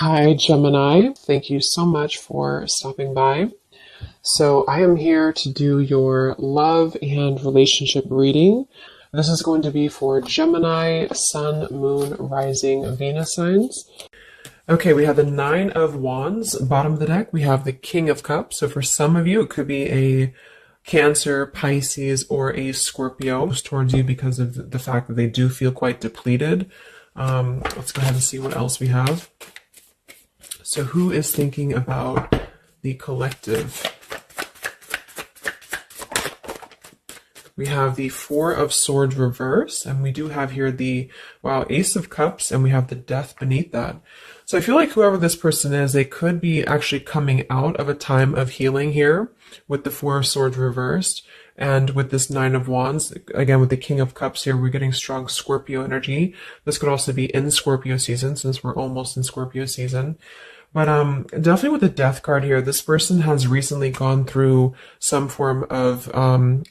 Hi, Gemini. Thank you so much for stopping by. So, I am here to do your love and relationship reading. This is going to be for Gemini, Sun, Moon, Rising, Venus signs. Okay, we have the Nine of Wands. Bottom of the deck, we have the King of Cups. So, for some of you, it could be a Cancer, Pisces, or a Scorpio towards you because of the fact that they do feel quite depleted. Let's go ahead and see what else we have. So who is thinking about the collective? We have the Four of Swords reverse, and we do have here the, Ace of Cups, and we have the Death beneath that. So I feel like whoever this person is, they could be actually coming out of a time of healing here with the Four of Swords reversed, and with this Nine of Wands, again with the King of Cups here, we're getting strong Scorpio energy. This could also be in Scorpio season, since we're almost in Scorpio season. But definitely with the Death card here, this person has recently gone through some form of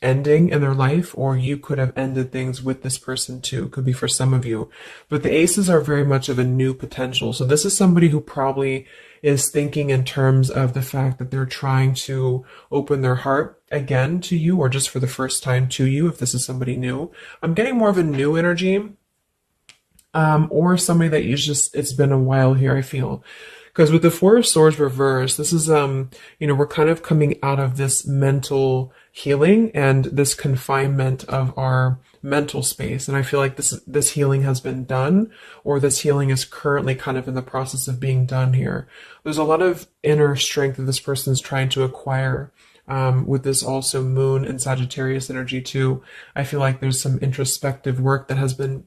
ending in their life, or you could have ended things with this person too. Could be for some of you. But the aces are very much of a new potential. So this is somebody who probably is thinking in terms of the fact that they're trying to open their heart again to you, or just for the first time to you, if this is somebody new. I'm getting more of a new energy, or somebody that it's been a while here, I feel. Because with the Four of Swords reverse, this is, we're kind of coming out of this mental healing and this confinement of our mental space. And I feel like this healing has been done, or this healing is currently kind of in the process of being done here. There's a lot of inner strength that this person is trying to acquire. With this also Moon and Sagittarius energy too. I feel like there's some introspective work that has been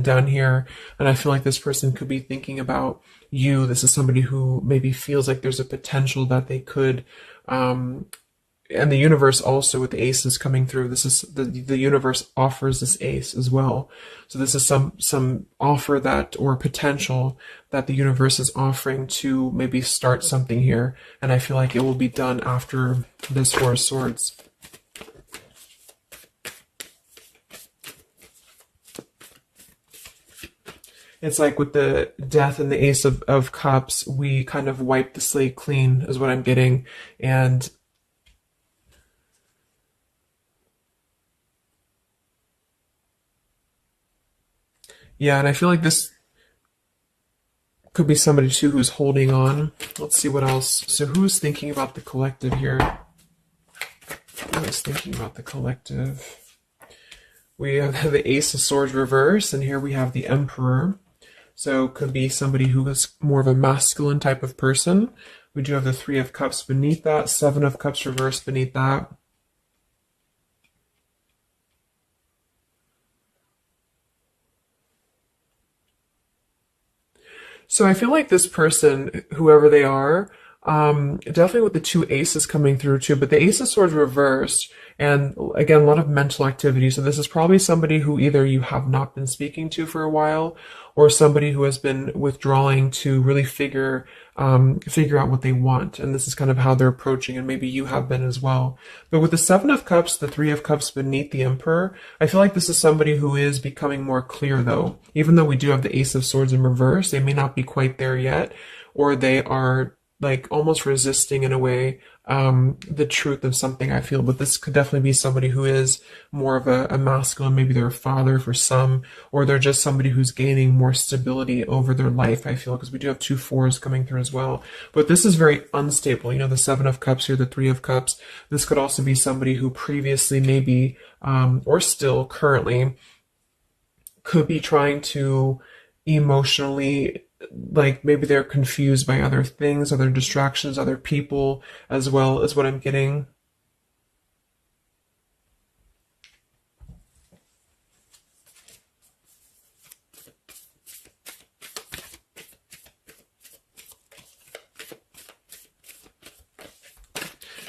done here, and I feel like this person could be thinking about you. This is somebody who maybe feels like there's a potential that they could, and the universe also with the aces coming through. This is the universe offers this ace as well. So this is some offer that, or potential that the universe is offering to maybe start something here. And I feel like it will be done after this Four of Swords. It's like with the Death and the Ace of Cups, we kind of wipe the slate clean is what I'm getting. And yeah, and I feel like this could be somebody too who's holding on. Let's see what else. So who's thinking about the collective here? Who is thinking about the collective? We have the Ace of Swords reverse, and here we have the Emperor. So it could be somebody who is more of a masculine type of person. We do have the Three of Cups beneath that, Seven of Cups reverse beneath that. So I feel like this person, whoever they are, definitely with the two aces coming through too, but the Ace of Swords reversed, and again, a lot of mental activity. So this is probably somebody who either you have not been speaking to for a while, or somebody who has been withdrawing to really figure out what they want. And this is kind of how they're approaching, and maybe you have been as well. But with the Seven of Cups, the Three of Cups beneath the Emperor, I feel like this is somebody who is becoming more clear though. Even though we do have the Ace of Swords in reverse, they may not be quite there yet, or they are like almost resisting in a way the truth of something, I feel. But this could definitely be somebody who is more of a masculine. Maybe they're a father for some, or they're just somebody who's gaining more stability over their life, I feel, because we do have two fours coming through as well. But this is very unstable. You know, the Seven of Cups here, the Three of Cups. This could also be somebody who previously maybe, or still currently, could be trying to emotionally, like maybe they're confused by other things, other distractions, other people, as well as what I'm getting.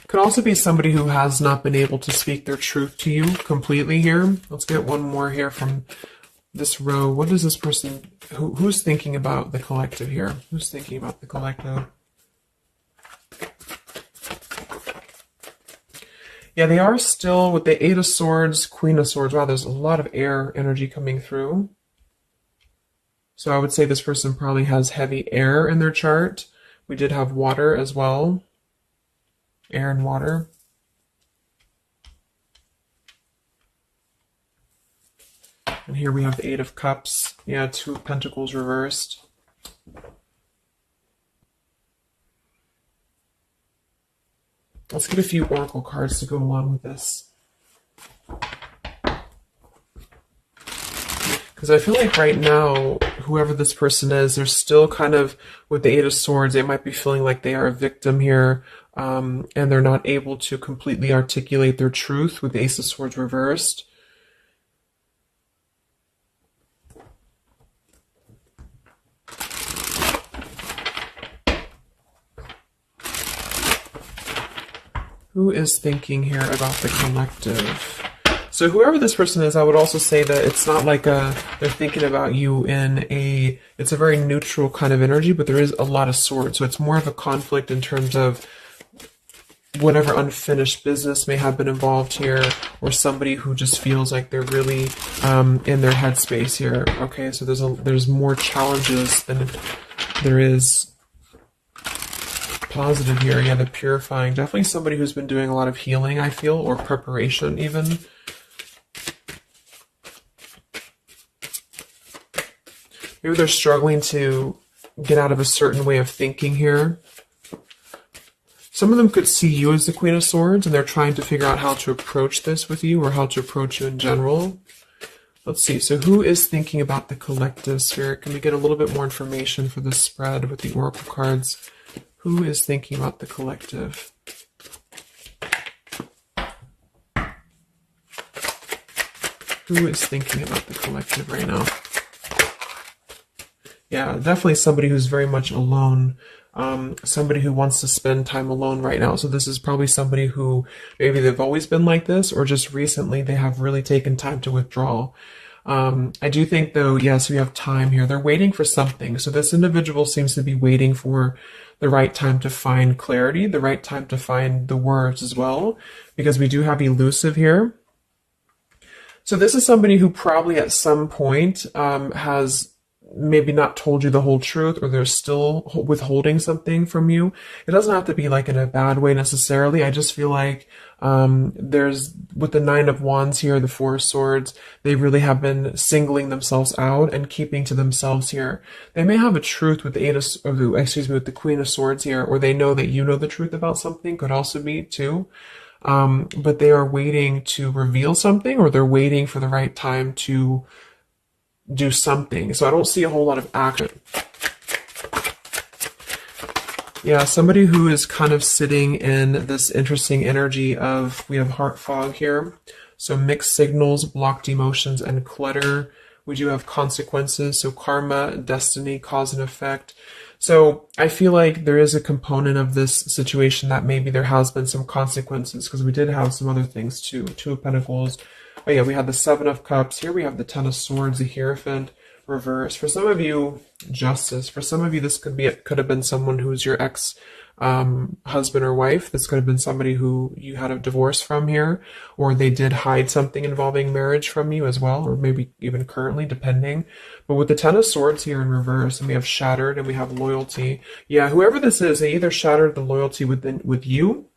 Could also be somebody who has not been able to speak their truth to you completely here. Let's get one more here from this row. What is this person, who's thinking about the collective here? Who's thinking about the collective? Yeah, they are still with the Eight of Swords, Queen of Swords. Wow, there's a lot of air energy coming through. So I would say this person probably has heavy air in their chart. We did have water as well. Air and water. And here we have the Eight of Cups. Yeah, Two of Pentacles reversed. Let's get a few oracle cards to go along with this. Because I feel like right now, whoever this person is, they're still kind of, with the Eight of Swords, they might be feeling like they are a victim here, and they're not able to completely articulate their truth with the Ace of Swords reversed. Who is thinking here about the collective? So whoever this person is, I would also say that it's not like they're thinking about you in it's a very neutral kind of energy, but there is a lot of swords. So it's more of a conflict in terms of whatever unfinished business may have been involved here, or somebody who just feels like they're really in their headspace here. Okay, so there's more challenges than there is positive here. Yeah, the purifying. Definitely somebody who's been doing a lot of healing, I feel, or preparation even. Maybe they're struggling to get out of a certain way of thinking here. Some of them could see you as the Queen of Swords, and they're trying to figure out how to approach this with you, or how to approach you in general. Let's see. So who is thinking about the collective, Spirit? Can we get a little bit more information for this spread with the oracle cards? Who is thinking about the collective? Who is thinking about the collective right now? Yeah, definitely somebody who's very much alone. Somebody who wants to spend time alone right now. So this is probably somebody who maybe they've always been like this, or just recently they have really taken time to withdraw. I do think though, yes, we have time here. They're waiting for something. So this individual seems to be waiting for the right time to find clarity, the right time to find the words as well, because we do have elusive here. So this is somebody who probably at some point has maybe not told you the whole truth, or they're still withholding something from you. It doesn't have to be like in a bad way necessarily. I just feel like there's, with the Nine of Wands here, the Four of Swords, they really have been singling themselves out and keeping to themselves here. They may have a truth with the with the Queen of Swords here, or they know that you know the truth about something, could also be too. But they are waiting to reveal something, or they're waiting for the right time to do something. So I don't see a whole lot of action. Yeah, somebody who is kind of sitting in this interesting energy of, we have heart fog here. So mixed signals, blocked emotions, and clutter. We do have consequences. So karma, destiny, cause and effect. So I feel like there is a component of this situation that maybe there has been some consequences, because we did have some other things too. Two of Pentacles. Oh yeah, we have the Seven of Cups. Here we have the Ten of Swords, the Hierophant, reverse. For some of you, Justice. For some of you, this could have been someone who's your ex husband or wife. This could have been somebody who you had a divorce from here, or they did hide something involving marriage from you as well, or maybe even currently, depending. But with the Ten of Swords here in reverse, and we have shattered, and we have loyalty. Yeah, whoever this is, they either shattered the loyalty with you,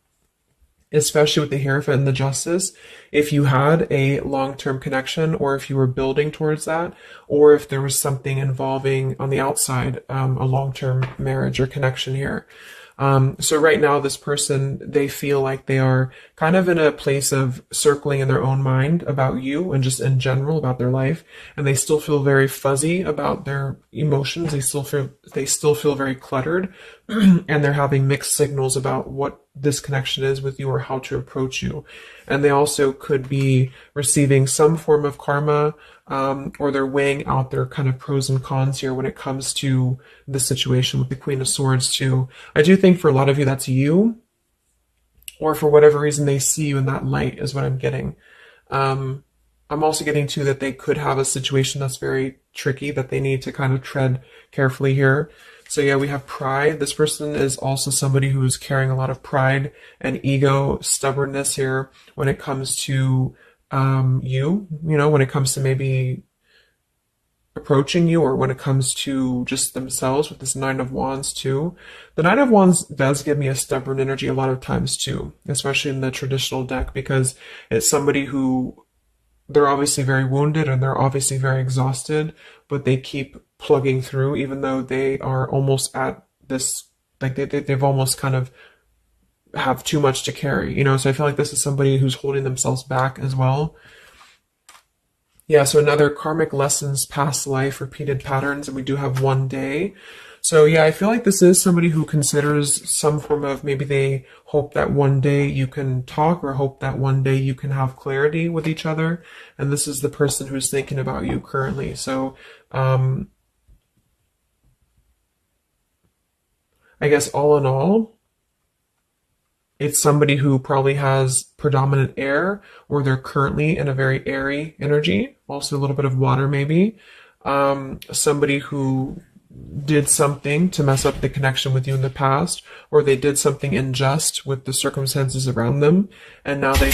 especially with the Hierophant and the Justice, if you had a long-term connection, or if you were building towards that, or if there was something involving on the outside, a long-term marriage or connection here. So right now, this person, they feel like they are kind of in a place of circling in their own mind about you and just in general about their life. And they still feel very fuzzy about their emotions. They still feel very cluttered, and they're having mixed signals about what this connection is with you, or how to approach you. And they also could be receiving some form of karma, or they're weighing out their kind of pros and cons here when it comes to the situation with the Queen of Swords too. I do think for a lot of you, that's you, or for whatever reason they see you in that light is what I'm getting. I'm also getting too that they could have a situation that's very tricky, that they need to kind of tread carefully here. So yeah, we have pride. This person is also somebody who is carrying a lot of pride and ego, stubbornness here when it comes to when it comes to maybe approaching you, or when it comes to just themselves with this Nine of Wands too. The Nine of Wands does give me a stubborn energy a lot of times too, especially in the traditional deck, because it's somebody who, they're obviously very wounded and they're obviously very exhausted, but they keep plugging through even though they are almost at this, like they've almost kind of have too much to carry, you know? So I feel like this is somebody who's holding themselves back as well. Yeah, so another karmic lessons, past life, repeated patterns, and we do have one day. So yeah, I feel like this is somebody who considers some form of, maybe they hope that one day you can talk, or hope that one day you can have clarity with each other. And this is the person who's thinking about you currently. So I guess all in all, it's somebody who probably has predominant air, or they're currently in a very airy energy, also a little bit of water maybe. Somebody who did something to mess up the connection with you in the past, or they did something unjust with the circumstances around them, and now they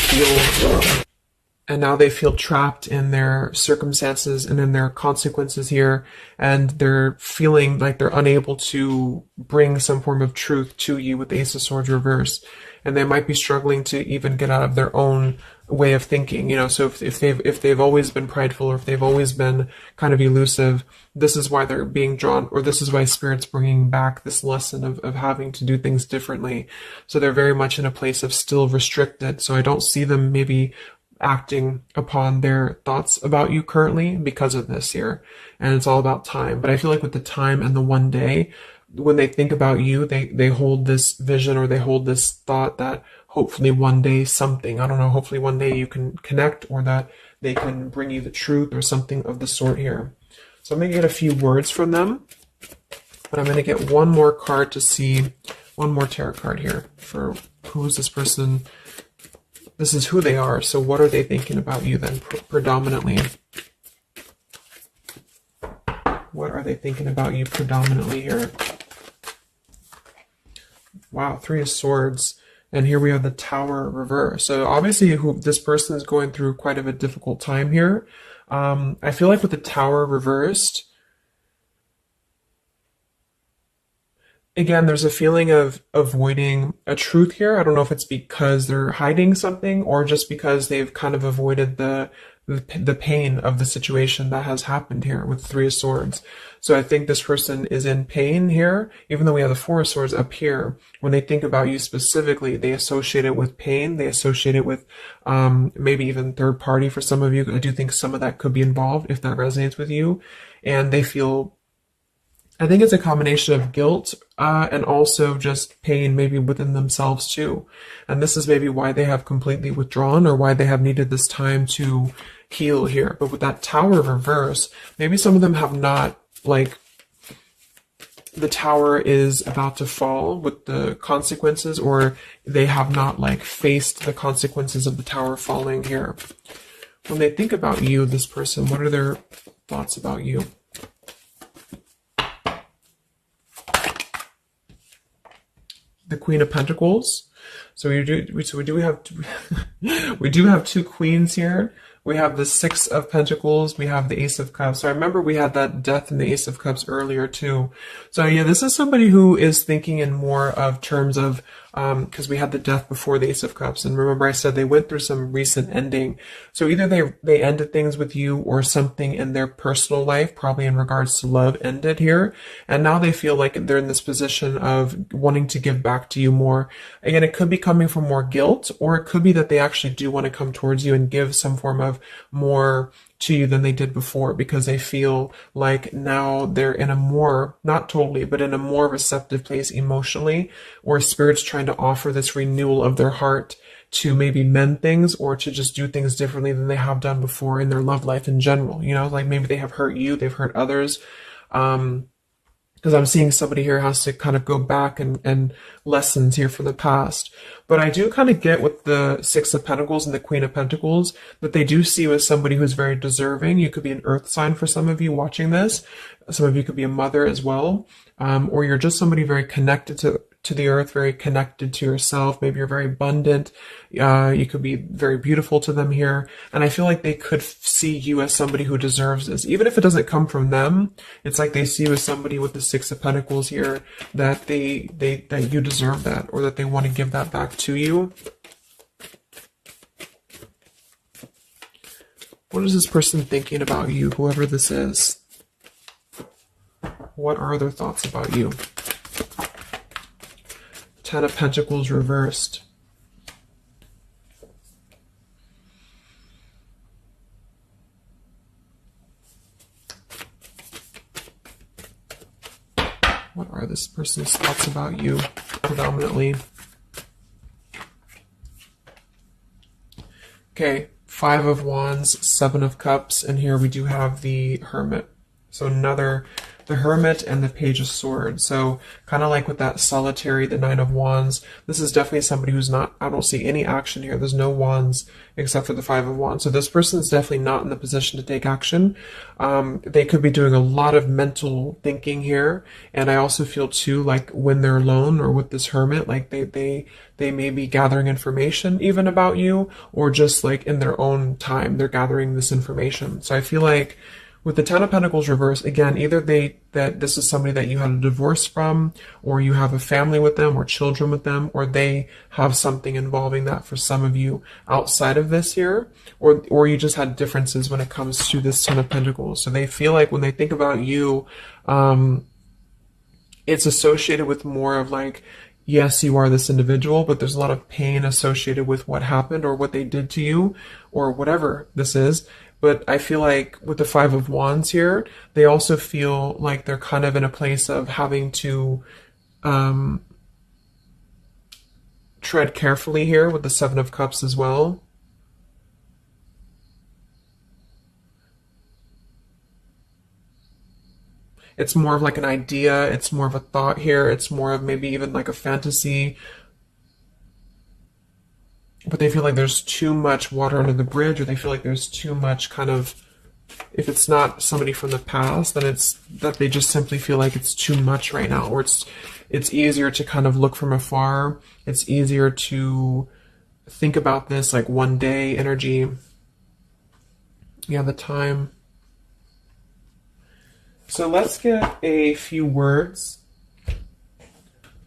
feel trapped in their circumstances and in their consequences here, and they're feeling like they're unable to bring some form of truth to you with the Ace of Swords reverse. And they might be struggling to even get out of their own way of thinking, you know. So if they've always been prideful, or if they've always been kind of elusive, this is why they're being drawn, or this is why Spirit's bringing back this lesson of having to do things differently. So they're very much in a place of still restricted. So I don't see them maybe acting upon their thoughts about you currently because of this here. And it's all about time. But I feel like with the time and the one day, when they think about you, they hold this vision, or they hold this thought that hopefully one day something, I don't know, hopefully one day you can connect, or that they can bring you the truth or something of the sort here. So I'm going to get a few words from them, but I'm going to get one more card to see, one more tarot card here for who is this person. This is who they are. So what are they thinking about you then, predominantly? What are they thinking about you predominantly here? Wow, Three of Swords. And here we have the Tower reverse. So obviously this person is going through quite of a difficult time here. I feel like with the Tower reversed, again, there's a feeling of avoiding a truth here. I don't know if it's because they're hiding something, or just because they've kind of avoided the pain of the situation that has happened here with Three of Swords. So I think this person is in pain here, even though we have the Four of Swords up here. When they think about you specifically, they associate it with pain. They associate it with maybe even third party for some of you. I do think some of that could be involved if that resonates with you. And they feel, I think it's a combination of guilt and also just pain maybe within themselves too. And this is maybe why they have completely withdrawn, or why they have needed this time to heal here. But with that Tower reverse, maybe some of them have not, like, the tower is about to fall with the consequences, or they have not like faced the consequences of the tower falling here. When they think about you, this person, what are their thoughts about you? The Queen of Pentacles. So we do have two queens here. We have the Six of Pentacles. We have the Ace of Cups. So I remember we had that Death and the Ace of Cups earlier too. So yeah, this is somebody who is thinking in more of terms of, because we had the Death before the Ace of Cups. And remember I said they went through some recent ending. So either they ended things with you, or something in their personal life, probably in regards to love, ended here. And now they feel like they're in this position of wanting to give back to you more. Again, it could be coming from more guilt, or it could be that they actually do want to come towards you and give some form of more to you than they did before, because they feel like now they're in a more, not totally, but in a more receptive place emotionally, where Spirit's trying to offer this renewal of their heart to maybe mend things, or to just do things differently than they have done before in their love life in general. You know, like maybe they have hurt you, they've hurt others. Because I'm seeing somebody here has to kind of go back and lessons here from the past. But I do kind of get with the Six of Pentacles and the Queen of Pentacles that they do see you as somebody who's very deserving. You could be an earth sign for some of you watching this. Some of you could be a mother as well. Or you're just somebody very connected to the earth, very connected to yourself. Maybe you're very abundant. You could be very beautiful to them here. And I feel like they could see you as somebody who deserves this. Even if it doesn't come from them, it's like they see you as somebody with the Six of Pentacles here, that that you deserve that, or that they want to give that back to you. What is this person thinking about you, whoever this is? What are their thoughts about you? Ten of Pentacles reversed. What are this person's thoughts about you, predominantly? Okay, Five of Wands, Seven of Cups, and here we do have the Hermit. So the Hermit and the Page of Swords. So kind of like with that solitary, the Nine of Wands, this is definitely somebody who's not, I don't see any action here. There's no wands except for the Five of Wands. So this person is definitely not in the position to take action. They could be doing a lot of mental thinking here. And I also feel too, like when they're alone or with this Hermit, like they may be gathering information even about you, or just like in their own time, they're gathering this information. So I feel like with the Ten of Pentacles reversed, again, either that this is somebody that you had a divorce from, or you have a family with them, or children with them, or they have something involving that for some of you outside of this here, or you just had differences when it comes to this Ten of Pentacles. So they feel like when they think about you, it's associated with more of like, yes, you are this individual, but there's a lot of pain associated with what happened or what they did to you, or whatever this is. But I feel like with the Five of Wands here, they also feel like they're kind of in a place of having to tread carefully here with the Seven of Cups as well. It's more of like an idea. It's more of a thought here. It's more of maybe even like a fantasy. But they feel like there's too much water under the bridge, or they feel like there's too much kind of, if it's not somebody from the past, then it's that they just simply feel like it's too much right now, or it's easier to kind of look from afar. It's easier to think about this like one day energy. Yeah, the time. So let's get a few words.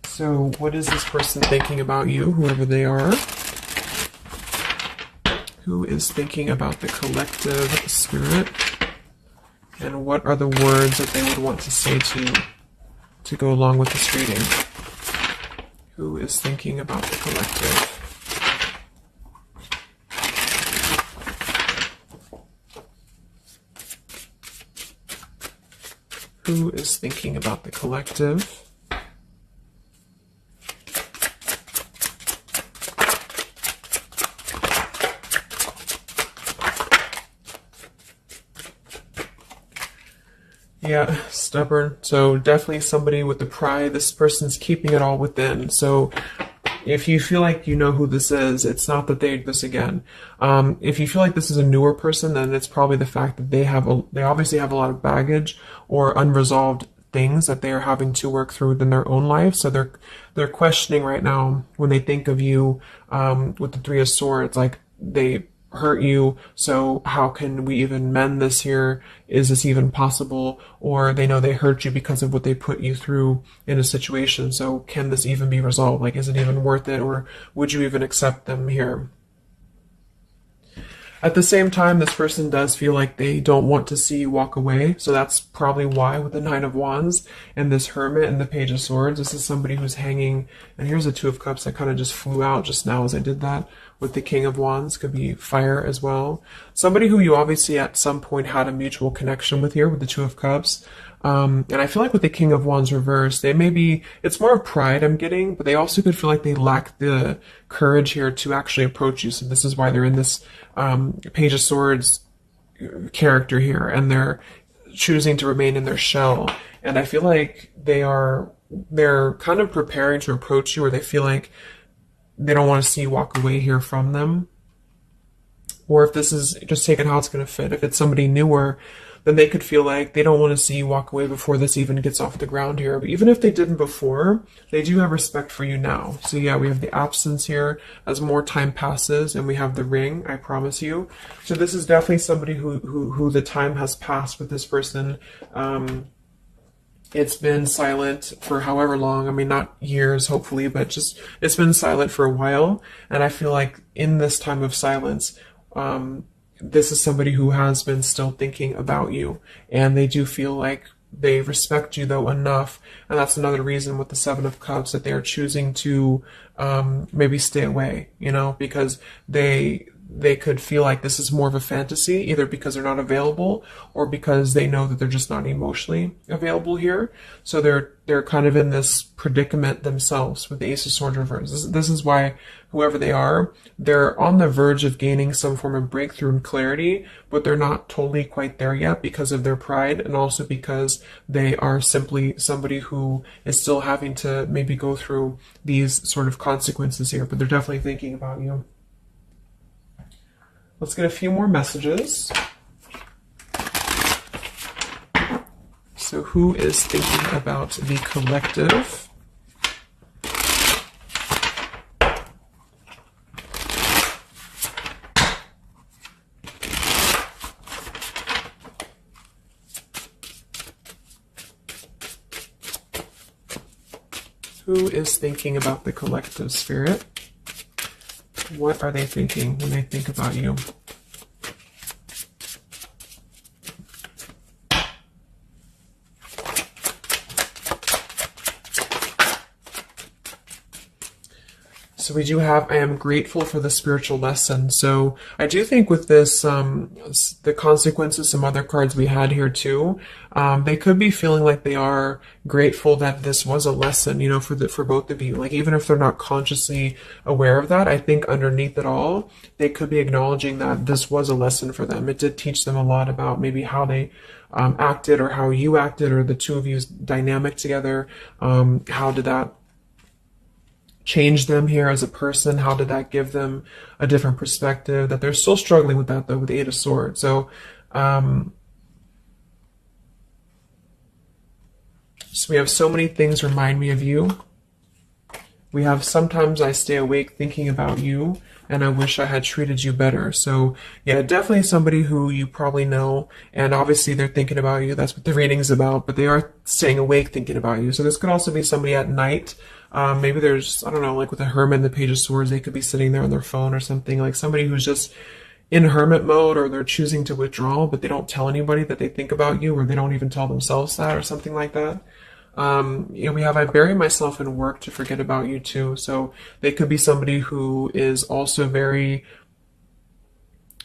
So what is this person thinking about you, whoever they are? Who is thinking about the collective spirit? And what are the words that they would want to say to go along with this reading? Who is thinking about the collective? Who is thinking about the collective? Yeah, stubborn. So definitely somebody with the pride. This person's keeping it all within. So if you feel like you know who this is, it's not that they this again. If you feel like this is a newer person, then it's probably the fact that they obviously have a lot of baggage or unresolved things that they are having to work through within their own life. So they're questioning right now when they think of you with the Three of Swords, like they hurt you, so how can we even mend this here? Is this even possible? Or they know they hurt you because of what they put you through in a situation, so can this even be resolved? Like, is it even worth it, or would you even accept them here? At the same time, this person does feel like they don't want to see you walk away, so that's probably why with the Nine of Wands and this Hermit and the Page of Swords, this is somebody who's hanging, and here's the Two of Cups that kind of just flew out just now as I did that. With the King of Wands, could be fire as well. Somebody who you obviously at some point had a mutual connection with here with the Two of Cups. And I feel like with the King of Wands reversed, they may be, it's more of pride I'm getting, but they also could feel like they lack the courage here to actually approach you. So this is why they're in this Page of Swords character here, and they're choosing to remain in their shell. And I feel like they're kind of preparing to approach you, or they feel like they don't want to see you walk away here from them. Or if this is just taking how it's going to fit, if it's somebody newer, then they could feel like they don't want to see you walk away before this even gets off the ground here. But even if they didn't before, they do have respect for you now. So yeah, we have the absence here as more time passes, and we have the ring, I promise you. So this is definitely somebody who the time has passed with this person. It's been silent for however long. I mean, not years, hopefully, but just it's been silent for a while. And I feel like in this time of silence, this is somebody who has been still thinking about you. And they do feel like they respect you, though, enough. And that's another reason with the Seven of Cups that they are choosing to maybe stay away, you know, because they could feel like this is more of a fantasy, either because they're not available or because they know that they're just not emotionally available here. So they're kind of in this predicament themselves with the Ace of Swords reverse. This is why whoever they are, they're on the verge of gaining some form of breakthrough and clarity, but they're not totally quite there yet because of their pride, and also because they are simply somebody who is still having to maybe go through these sort of consequences here, but they're definitely thinking about you. Let's get a few more messages. So who is thinking about the collective? Who is thinking about the collective, Spirit? What are they thinking when they think about you? So we do have, I am grateful for the spiritual lesson. So I do think with this, the consequences, some other cards we had here too, they could be feeling like they are grateful that this was a lesson, you know, for both of you. Like, even if they're not consciously aware of that, I think underneath it all, they could be acknowledging that this was a lesson for them. It did teach them a lot about maybe how they acted, or how you acted, or the two of you's dynamic together. How did that change them here as a person? How did that give them a different perspective? That they're still struggling with that, though, with the Eight of Swords. So, so we have so many things remind me of you. We have sometimes I stay awake thinking about you, and I wish I had treated you better. So yeah, definitely somebody who you probably know, and obviously they're thinking about you. That's what the reading is about, but they are staying awake thinking about you. So this could also be somebody at night. Maybe there's, I don't know, like with the Hermit and the Page of Swords, they could be sitting there on their phone or something, like somebody who's just in hermit mode, or they're choosing to withdraw, but they don't tell anybody that they think about you, or they don't even tell themselves that, or something like that. You know, we have, I bury myself in work to forget about you too. So they could be somebody who is also very,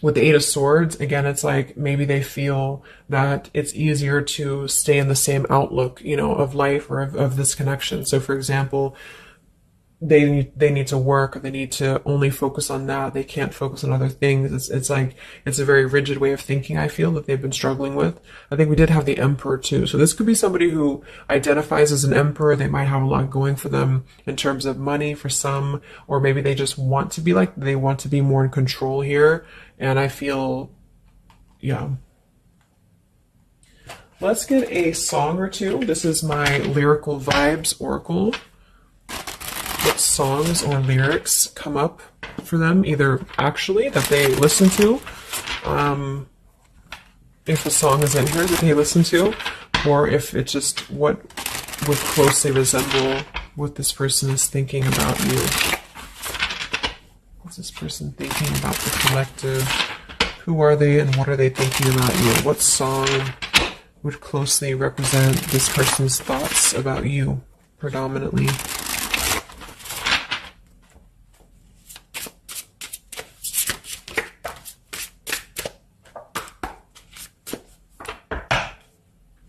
with the Eight of Swords, again, it's like maybe they feel that it's easier to stay in the same outlook, you know, of life, or of this connection. So for example, they need to work, or they need to only focus on that. They can't focus on other things. It's like, it's a very rigid way of thinking, I feel, that they've been struggling with. I think we did have the Emperor too. So this could be somebody who identifies as an Emperor. They might have a lot going for them in terms of money for some, or maybe they just want to be like, they want to be more in control here. And I feel, yeah. Let's get a song or two. This is my Lyrical Vibes Oracle. What songs or lyrics come up for them, either actually that they listen to, if a song is in here that they listen to, or if it's just what would closely resemble what this person is thinking about you. What's this person thinking about the collective? Who are they, and what are they thinking about you? What song would closely represent this person's thoughts about you, predominantly?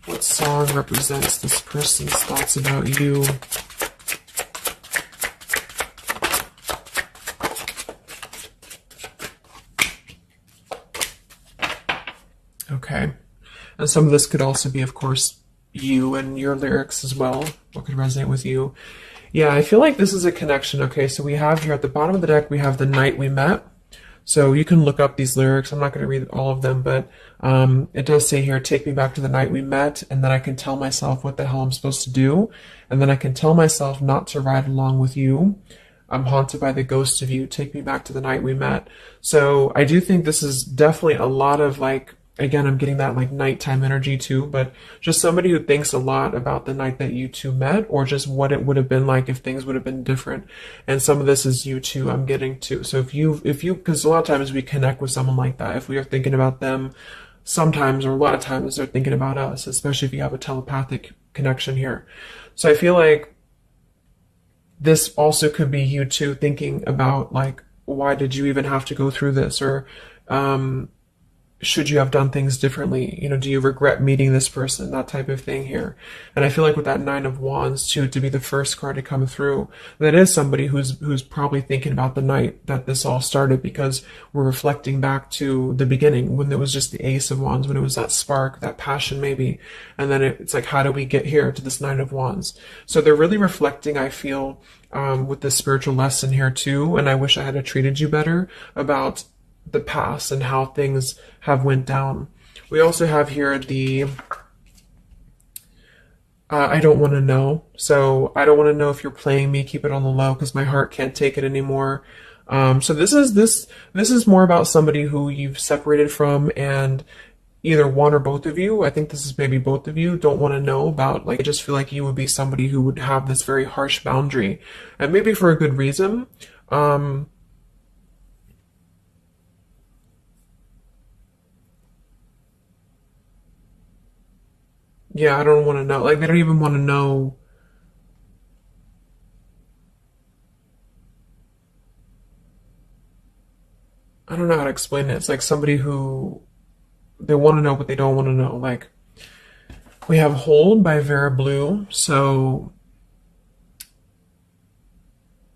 What song represents this person's thoughts about you? Okay. And some of this could also be, of course, you and your lyrics as well. What could resonate with you? Yeah, I feel like this is a connection. Okay, so we have here at the bottom of the deck, we have the night we met. So you can look up these lyrics. I'm not going to read all of them, but it does say here, take me back to the night we met, and then I can tell myself what the hell I'm supposed to do, and then I can tell myself not to ride along with you. I'm haunted by the ghost of you. Take me back to the night we met. So I do think this is definitely a lot of like, again, I'm getting that like nighttime energy too, but just somebody who thinks a lot about the night that you two met, or just what it would have been like if things would have been different. And some of this is you too, I'm getting to. So if you, because a lot of times we connect with someone like that, if we are thinking about them, sometimes, or a lot of times they're thinking about us, especially if you have a telepathic connection here. So I feel like this also could be you too thinking about like, why did you even have to go through this? Or, should you have done things differently? You know, do you regret meeting this person? That type of thing here. And I feel like with that Nine of Wands too, to be the first card to come through, that is somebody who's probably thinking about the night that this all started, because we're reflecting back to the beginning when there was just the Ace of Wands, when it was that spark, that passion maybe. And then it's like, how do we get here to this Nine of Wands? So they're really reflecting, I feel, with this spiritual lesson here too. And I wish I had treated you better about the past and how things have went down. We also have here the I don't want to know. So I don't want to know if you're playing me. Keep it on the low because my heart can't take it anymore. So this is more about somebody who you've separated from, and either one or both of you, I think this is maybe both of you, don't want to know about. Like, I just feel like you would be somebody who would have this very harsh boundary, and maybe for a good reason. Yeah, I don't want to know. Like, they don't even want to know. I don't know how to explain it. It's like somebody who, they want to know, but they don't want to know. Like, we have Hold by Vera Blue. So,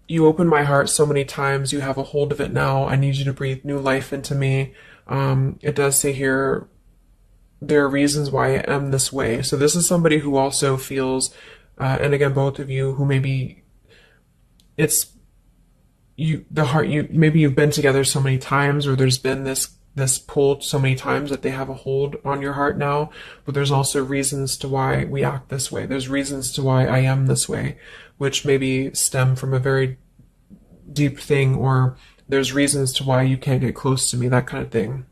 you open my heart so many times. You have a hold of it now. I need you to breathe new life into me. It does say here, there are reasons why I am this way. So this is somebody who also feels, and again, both of you, who maybe it's you, the heart, you, maybe you've been together so many times, or there's been this pull so many times that they have a hold on your heart now, but there's also reasons to why we act this way. There's reasons to why I am this way, which maybe stem from a very deep thing, or there's reasons to why you can't get close to me, that kind of thing.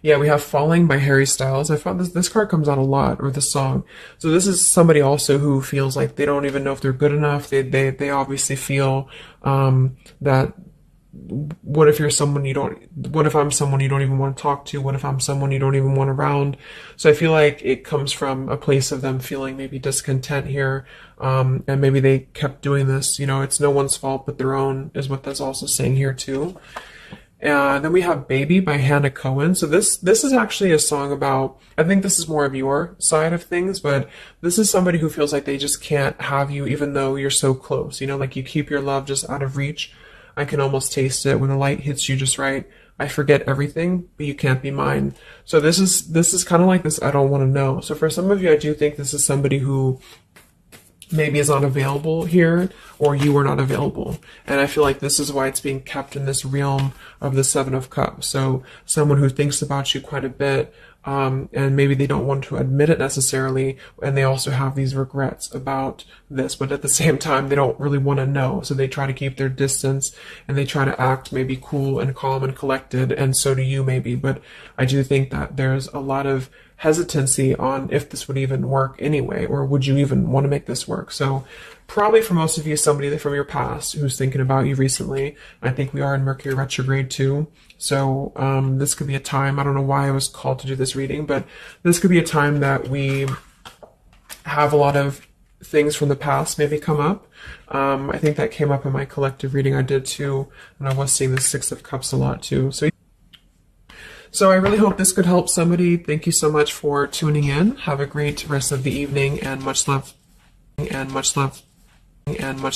Yeah, we have Falling by Harry Styles. I found this card comes out a lot, or this song. So this is somebody also who feels like they don't even know if they're good enough. They obviously feel that, what if you're someone you don't, what if I'm someone you don't even want to talk to? What if I'm someone you don't even want around? So I feel like it comes from a place of them feeling maybe discontent here. And maybe they kept doing this, you know, it's no one's fault but their own, is what that's also saying here too. And then we have Baby by Hannah Cohen. So this is actually a song about, I think this is more of your side of things, but this is somebody who feels like they just can't have you even though you're so close. You know, like you keep your love just out of reach. I can almost taste it when the light hits you just right. I forget everything, but you can't be mine. So this is kind of like this I don't want to know. So for some of you, I do think this is somebody who maybe is not available here, or you are not available. And I feel like this is why it's being kept in this realm of the Seven of Cups. So someone who thinks about you quite a bit, and maybe they don't want to admit it necessarily, and they also have these regrets about this, but at the same time, they don't really want to know. So they try to keep their distance, and they try to act maybe cool and calm and collected, and so do you maybe. But I do think that there's a lot of hesitancy on if this would even work anyway, or would you even want to make this work. So probably for most of you, somebody from your past who's thinking about you recently. I think we are in Mercury retrograde too. So this could be a time, I don't know why I was called to do this reading, but this could be a time that we have a lot of things from the past maybe come up. I think that came up in my collective reading I did too, and I was seeing the Six of Cups a lot too. So I really hope this could help somebody. Thank you so much for tuning in. Have a great rest of the evening, and much love, and much love, and much